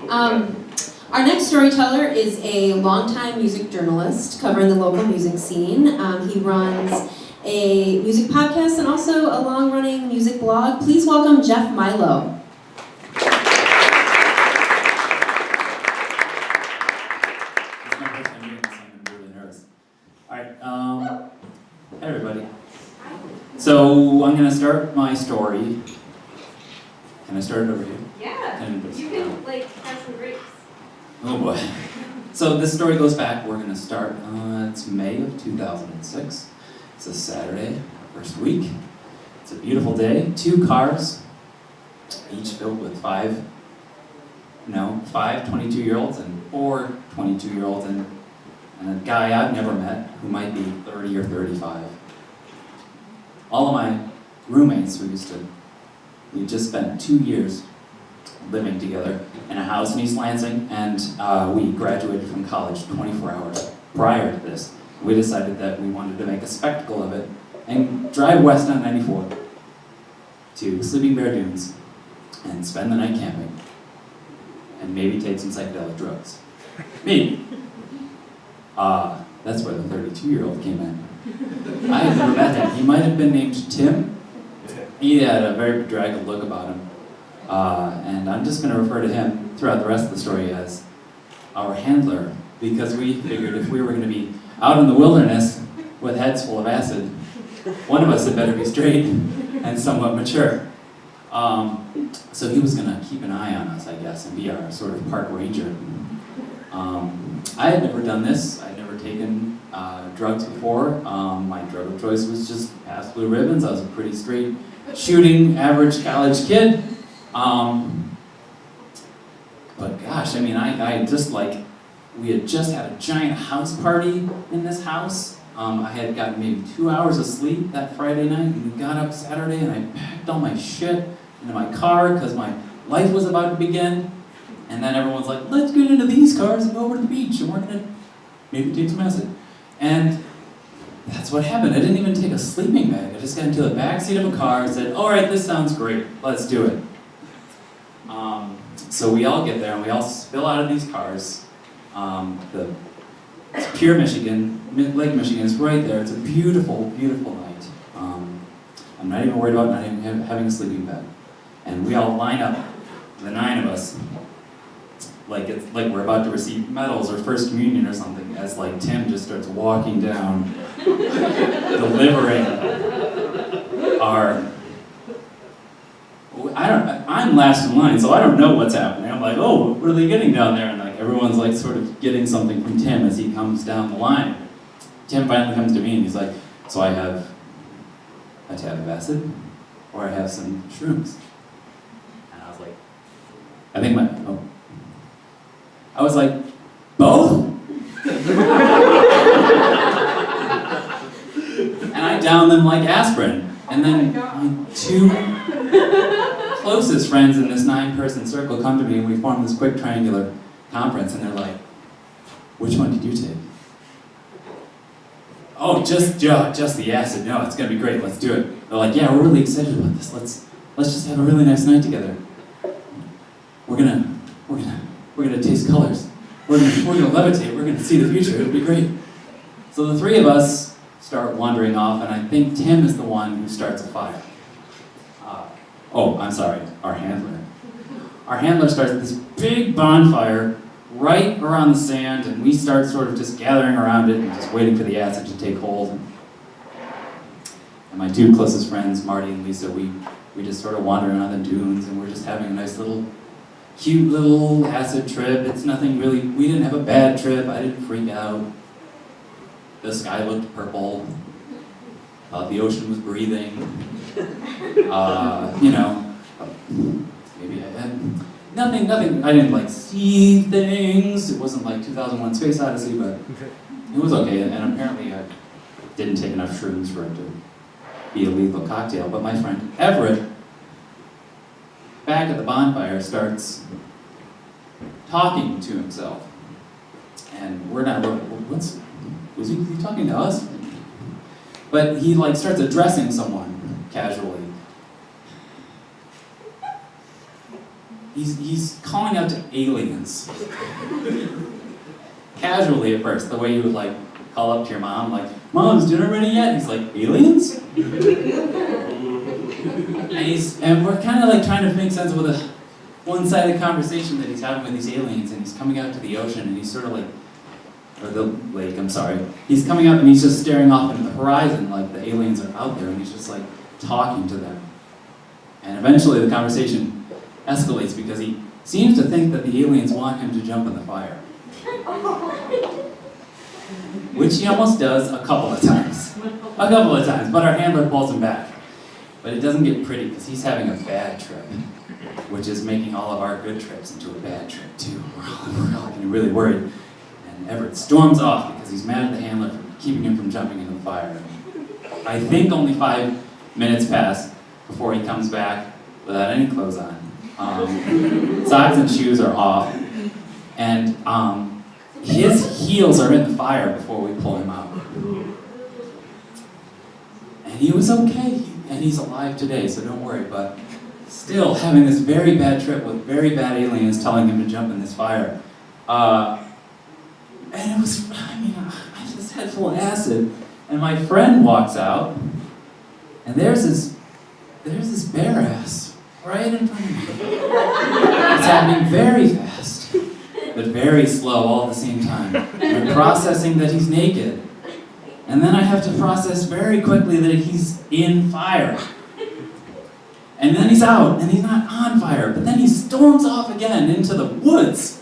Our next storyteller is a longtime music journalist covering the local music scene. He runs a music podcast and also a long-running music blog. Please welcome Jeff Milo. Hi everybody. So I'm going to start my story. Can I start it over here? Yeah, you can have some grapes. Oh boy. So this story goes back, we're going to start, it's May of 2006. It's a Saturday, first week. It's a beautiful day, 2 cars, each filled with 5 22-year-olds and 4 22-year-olds and a guy I've never met who might be 30 or 35. All of my roommates we just spent 2 years living together in a house in East Lansing, and we graduated from college 24 hours prior to this. We decided that we wanted to make a spectacle of it and drive west on 94 to Sleeping Bear Dunes and spend the night camping and maybe take some psychedelic drugs. Maybe. That's where the 32-year-old came in. I had never met him. He might have been named Tim. He had a very bedraggled look about him. And I'm just going to refer to him throughout the rest of the story as our handler, because we figured if we were going to be out in the wilderness with heads full of acid, one of us had better be straight and somewhat mature. So he was going to keep an eye on us, I guess, and be our sort of park ranger. I had never done this. I'd never taken drugs before. My drug of choice was just pass blue ribbons. I was a pretty straight shooting average college kid. But gosh, I mean, I just we had just had a giant house party in this house. I had gotten maybe 2 hours of sleep that Friday night, and we got up Saturday, and I packed all my shit into my car because my life was about to begin. And then everyone's like, let's get into these cars and go over to the beach, and we're gonna maybe take some acid. And that's what happened. I didn't even take a sleeping bag. I just got into the back seat of a car and said, all right, this sounds great, let's do it. So we all get there and we all spill out of these cars. It's pure Michigan, Lake Michigan is right there. It's a beautiful, beautiful night. I'm not even worried about not even having a sleeping bag. And we all line up, the 9 of us, it's like we're about to receive medals or first communion or something, as Tim just starts walking down, delivering our. I'm last in line, so I don't know what's happening. I'm like, oh, what are they getting down there? And everyone's sort of getting something from Tim as he comes down the line. Tim finally comes to me and he's like, so I have a tab of acid, or I have some shrooms. And I was like, I was like, both? And I downed them like aspirin. And then my 2 closest friends in this 9-person circle come to me and we form this quick triangular conference, and they're like, which one did you take? Oh, just the acid. No, it's gonna be great, let's do it. They're like, yeah, we're really excited about this. Let's just have a really nice night together. We're gonna taste colors. We're gonna levitate. We're gonna see the future. It'll be great. So the 3 of us start wandering off, and I think Tim is the one who starts a fire. I'm sorry, our handler. Our handler starts this big bonfire right around the sand, and we start sort of just gathering around it and just waiting for the acid to take hold. And my 2 closest friends, Marty and Lisa, we just sort of wander around the dunes, and we're just having a nice cute little acid trip. It's nothing really, we didn't have a bad trip, I didn't freak out. The sky looked purple. The ocean was breathing. Maybe I had nothing, I didn't see things. It wasn't like 2001 Space Odyssey, but it was okay. And apparently I didn't take enough shrooms for it to be a lethal cocktail. But my friend Everett, back at the bonfire, starts talking to himself. And we're not, was he talking to us? But he starts addressing someone casually. he's calling out to aliens. Casually at first, the way you would like call up to your mom, like, "Mom, is dinner ready yet?" He's like, "Aliens?" and we're kind of like trying to make sense of a one-sided conversation that he's having with these aliens, and he's coming out to the ocean, and he's sort of like, or the lake, I'm sorry. He's coming up and he's just staring off into the horizon like the aliens are out there, and he's just like talking to them. And eventually the conversation escalates because he seems to think that the aliens want him to jump in the fire. Which he almost does a couple of times. But our handler pulls him back. But it doesn't get pretty because he's having a bad trip, which is making all of our good trips into a bad trip too. We're all getting really worried. And Everett storms off because he's mad at the handler for keeping him from jumping into the fire. I think only 5 minutes pass before he comes back without any clothes on. Socks and shoes are off. And his heels are in the fire before we pull him out. And he was okay. And he's alive today, so don't worry. But still having this very bad trip with very bad aliens telling him to jump in this fire. And it was, I had this head full of acid, and my friend walks out, and there's this bare ass right in front of me. It's happening very fast, but very slow all at the same time. I'm processing that he's naked, and then I have to process very quickly that he's in fire. And then he's out, and he's not on fire, but then he storms off again into the woods,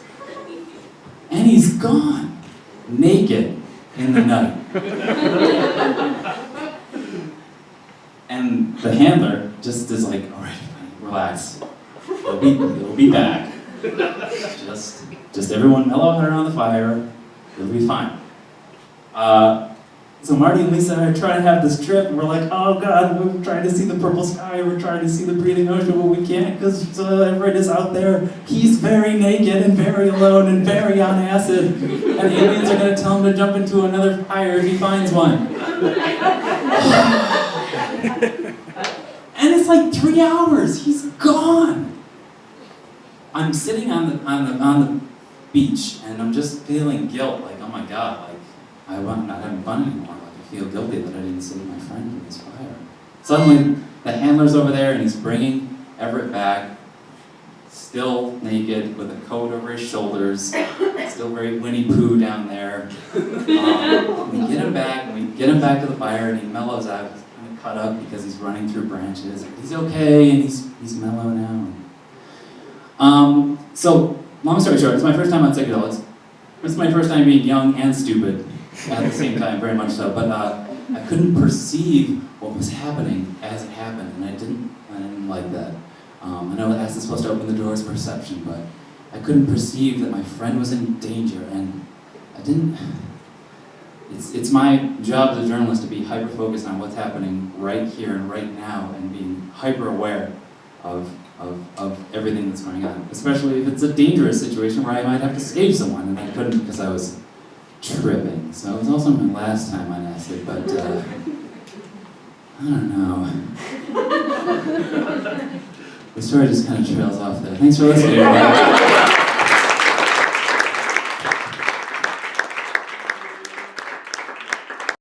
and he's gone. Naked in the night. And the handler just is like, "All right, relax. He'll be back. Just everyone mellow out around the fire. It'll be fine." So Marty and Lisa are trying to have this trip, and we're like, "Oh God, we're trying to see the purple sky, we're trying to see the breathing ocean, but we can't because Everett is out there. He's very naked and very alone and very on acid, and aliens are going to tell him to jump into another fire if he finds one." And it's like 3 hours. He's gone. I'm sitting on the beach, and I'm just feeling guilt, like, oh my God, like I'm not having fun anymore. Like I feel guilty that I didn't save my friend from this fire. Suddenly, the handler's over there, and he's bringing Everett back, still naked, with a coat over his shoulders, still very Winnie Pooh down there. We get him back to the fire, and he mellows out. He's kind of cut up because he's running through branches. He's okay, and he's mellow now. So, long story short, it's my first time on psychedelics. It's my first time being young and stupid at the same time, very much so. But I couldn't perceive what was happening as it happened, and I didn't like that. I know that's supposed to open the doors of perception, but I couldn't perceive that my friend was in danger, and I didn't. It's my job as a journalist to be hyper-focused on what's happening right here and right now, and being hyper-aware of everything that's going on, especially if it's a dangerous situation where I might have to save someone, and I couldn't because I was tripping. So it was also my last time on acid, but I don't know. The story just kind of trails off there. Thanks for listening, everybody.